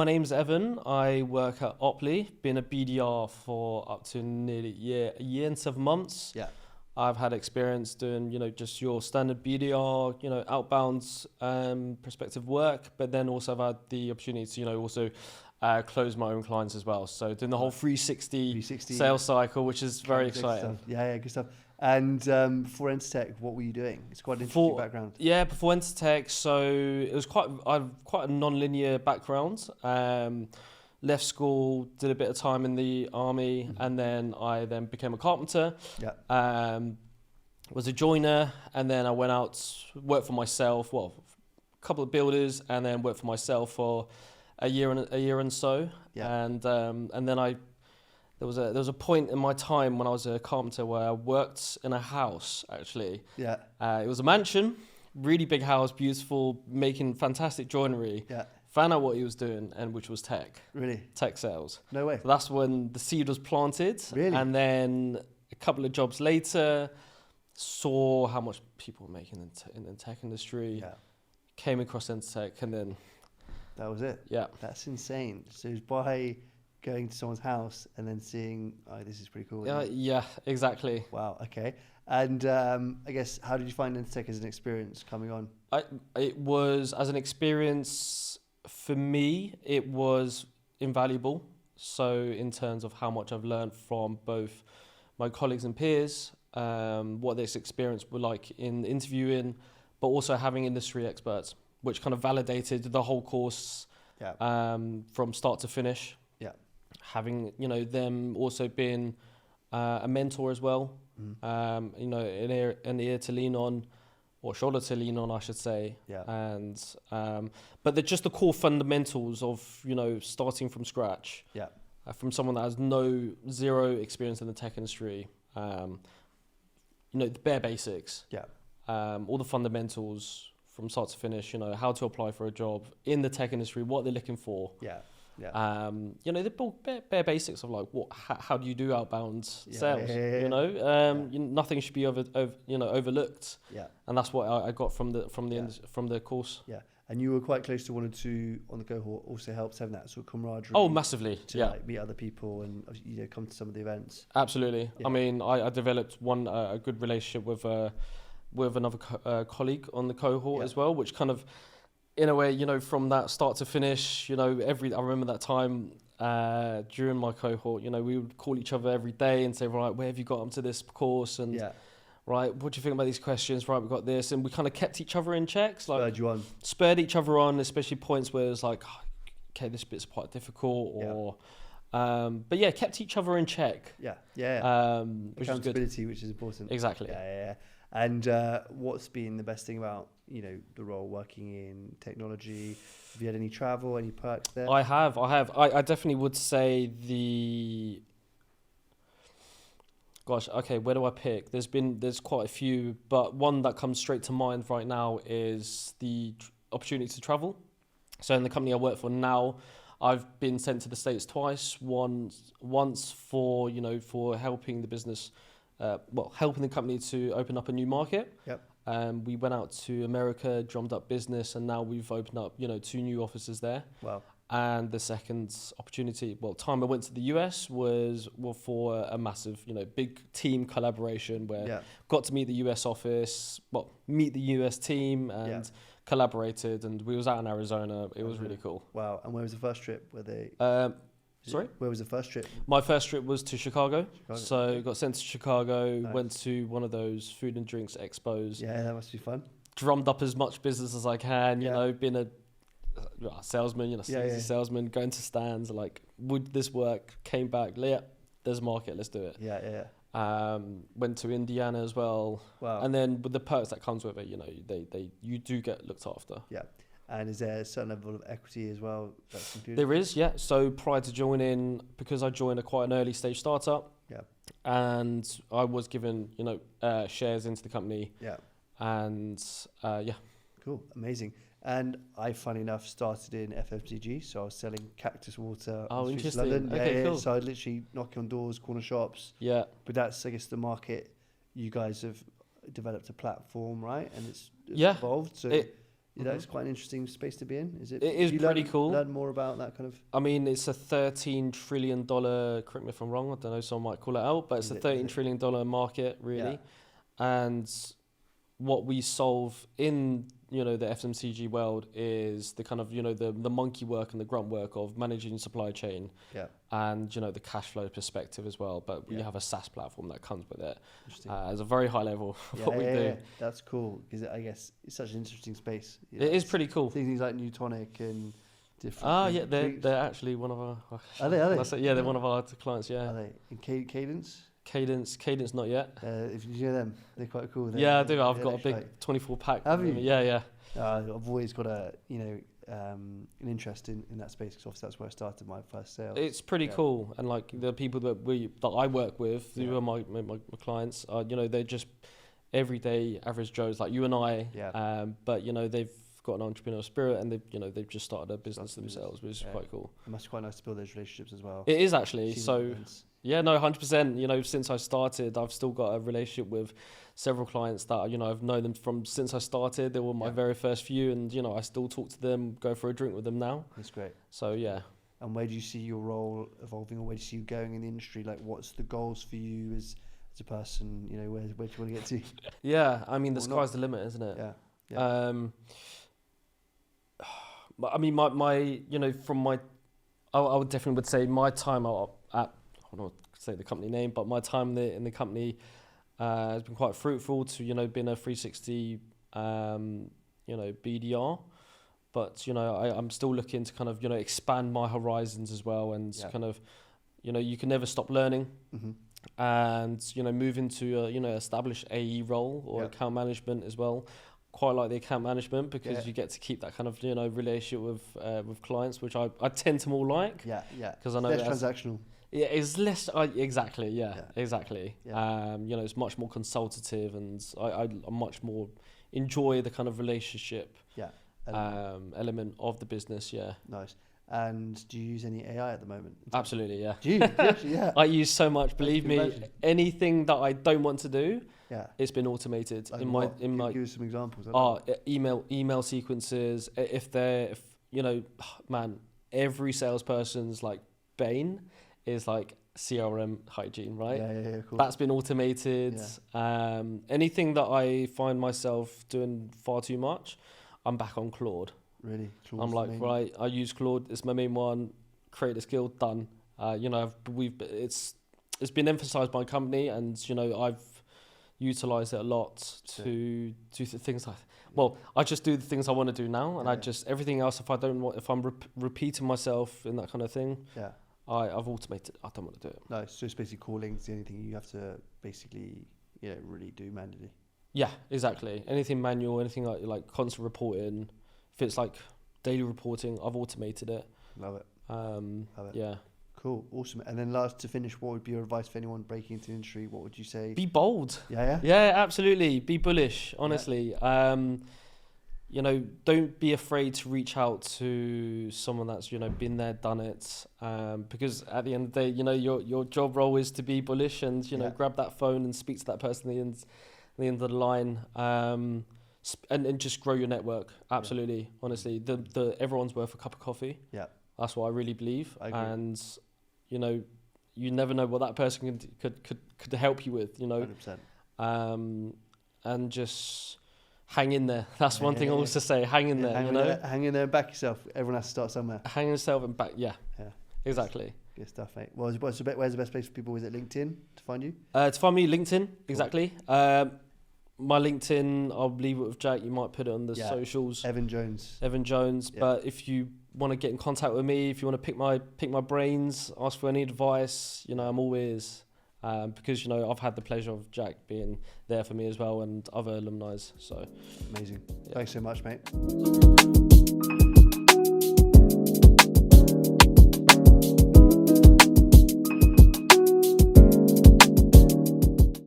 My name's Evan. I work at Opley, been a BDR for up to nearly a year and 7 months. Yeah. I've had experience doing, just your standard BDR, outbound prospective work, but then also I've had the opportunity to, also close my own clients as well. So doing the whole 360 sales cycle, which is very exciting. Yeah, good stuff. And before Entertech, what were you doing? It's quite an interesting background. Yeah, before Entertech, so it was I have quite a non-linear background. Left school, did a bit of time in the army, and then I became a carpenter. Yeah. Was a joiner, and then I went out, worked for myself. Well, a couple of builders, and then worked for myself for a year and so. Yeah. And then there was a point in my time when I was a carpenter where I worked in a house actually. Yeah. It was a mansion, really big house, beautiful, making fantastic joinery. Yeah. Found out what he was doing, and which was tech. Really? Tech sales. No way. So that's when the seed was planted. Really? And then a couple of jobs later, saw how much people were making in the tech industry. Yeah. Came across Entertech, and then that was it. Yeah. That's insane. So it was by going to someone's house and then seeing, oh, this is pretty cool. Yeah, exactly. Wow. Okay. And I guess, how did you find Entertech as an experience coming on? It was, as an experience, for me, it was invaluable. So in terms of how much I've learned from both my colleagues and peers, what this experience were like in interviewing, but also having industry experts, which kind of validated the whole course. Yeah. From start to finish. Yeah. Having, them also being a mentor as well. Mm-hmm. An ear to lean on, or shoulder to lean on, I should say. Yeah. And but just the core fundamentals of starting from scratch. Yeah. From someone that has zero experience in the tech industry. The bare basics. Yeah. All the fundamentals from start to finish. How to apply for a job in the tech industry, what they're looking for. Yeah. Yeah. The bare basics of like how do you do outbound sales? Yeah. Nothing should be overlooked. Yeah. And that's what I got from the course. Yeah. And you were quite close to one or two on the cohort. Also helps having that sort of camaraderie. Oh, massively. To meet other people and come to some of the events. Absolutely. Yeah. I mean, I developed a good relationship with another colleague on the cohort as well, which kind of, in a way, from that start to finish, I remember that time during my cohort, we would call each other every day and say, right, where have you got up to this course? And right, what do you think about these questions? Right, we've got this. And we kind of kept each other in checks. Like, spurred each other on, especially points where it's like, okay, this bit's quite difficult. Or, but yeah, kept each other in check. Yeah. Which is good. Accountability, which is important. Exactly. Yeah. And what's been the best thing about, the role working in technology? Have you had any travel, any perks there? I have. I definitely would say where do I pick? There's quite a few, but one that comes straight to mind right now is the opportunity to travel. So in the company I work for now, I've been sent to the States twice. Once for helping the business, helping the company to open up a new market. Yep. We went out to America, drummed up business, and now we've opened up 2 new offices there. Wow. And the second time I went to the US was for a massive, big team collaboration where got to meet the US office, meet the US team and collaborated, and we was out in Arizona. It was really cool. Wow. And where was the first trip? Sorry? Where was the first trip? My first trip was to Chicago. So got sent to Chicago, went to one of those food and drinks expos. Yeah, that must be fun. Drummed up as much business as I can, been a salesman, salesman, going to stands, like, would this work? Came back, there's a market, let's do it. Yeah. Went to Indiana as well. Wow. And then with the perks that comes with it, you do get looked after. Yeah. And is there a certain level of equity as well that's included? There is, yeah. So prior to joining, because I joined quite an early stage startup, and I was given, shares into the company. Yeah. And Cool, amazing. And I, funny enough, started in FMCG, so I was selling cactus water. Oh, in interesting. London. Okay, cool. So I literally knocking on doors, corner shops. Yeah. But that's, I guess, the market. You guys have developed a platform, right? And it's evolved. So That's quite an interesting space to be in. Is it? It is pretty cool. Learn more about that kind of. I mean, it's a $13 trillion. Correct me if I'm wrong. I don't know. Someone might call it out, but it's a $13 trillion market, really. Yeah. And what we solve in the FMCG world is the kind of the monkey work and the grunt work of managing supply chain, and the cash flow perspective as well. But we have a SaaS platform that comes with it. As a very high level of what we do. Yeah. That's cool because I guess it's such an interesting space. It is pretty cool. Things like Newtonic and different. They're actually one of our. Are they? Yeah, they're one of our clients. Yeah. Are they? And Cadence? Cadence, not yet. If you know them, they're quite cool. I do. I've got a big 24 pack. Have you? Yeah. I've always got an interest in that space because obviously that's where I started my first sales. It's pretty cool, and like the people that I work with, who are my clients, they're just everyday average Joes like you and I. Yeah. But they've got an entrepreneurial spirit, and they've just started a business themselves, which is quite cool. It must be quite nice to build those relationships as well. It is actually. So. Yeah, no, 100%. Since I started, I've still got a relationship with several clients that, I've known them from since I started. They were my very first few, and, I still talk to them, go for a drink with them now. That's great. So, yeah. And where do you see your role evolving, or where do you see you going in the industry? Like, what's the goals for you as a person? Where do you want to get to? Yeah, I mean, the sky's the limit, isn't it? Yeah. I mean, I would definitely say my time at, I don't want to say the company name, but my time in the company has been quite fruitful to, being a 360, BDR. But, I'm still looking to kind of, expand my horizons as well. And kind of, you can never stop learning. Mm-hmm. And, move into a, established AE role or account management as well. Quite like the account management because you get to keep that kind of, relationship with clients, which I tend to more like. Yeah. Because I know less transactional. Yeah, it's less. Exactly. Yeah, exactly. Yeah. It's much more consultative, and I much more enjoy the kind of relationship. Element of the business. Yeah. Nice. And do you use any AI at the moment? Absolutely. Yeah. Do you? Yeah. I use so much. Believe me, imagine. Anything that I don't want to do, it's been automated. Like give us some examples. Email sequences. Man, every salesperson's like bane is like CRM hygiene, right? Yeah, cool. That's been automated. Yeah. Anything that I find myself doing far too much, I'm back on Claude. Really? Claude's I'm like, right, I use Claude. It's my main one. Create a skill, done. It's been emphasized by my company, and I've utilized it a lot to do things like. Well, I just do the things I want to do now, and I just everything else. If I'm repeating myself in that kind of thing, I've automated. I don't want to do it. No, so it's basically calling is the only thing you have to basically, really do manually. Yeah, exactly. Anything manual, anything like constant reporting. If it's like daily reporting, I've automated it. Love it. Love it. Yeah. Cool, awesome. And then last to finish, what would be your advice for anyone breaking into the industry? What would you say? Be bold. Yeah. Yeah, absolutely. Be bullish. Honestly. Yeah. Don't be afraid to reach out to someone that's, been there, done it. Because at the end of the day, your job role is to be bullish and, grab that phone and speak to that person at the end of the line. And just grow your network. Absolutely. Honestly, the everyone's worth a cup of coffee. Yeah. That's what I really believe. I agree. And, you never know what that person could help you with, 100%. And just hang in there. That's one thing I always say. Hang in there. Hang in there and back yourself. Everyone has to start somewhere. Hang yourself and back. Yeah. Exactly. Good stuff, mate. Well, where's the best place for people? Is it LinkedIn to find you? To find me, LinkedIn. Exactly. My LinkedIn, I'll leave it with Jack. You might put it on the socials. Evan Jones. Yeah. But if you want to get in contact with me, if you want to pick my brains, ask for any advice, I'm all ears. Because I've had the pleasure of Jack being there for me as well, and other alumni. So amazing. Thanks so much, mate.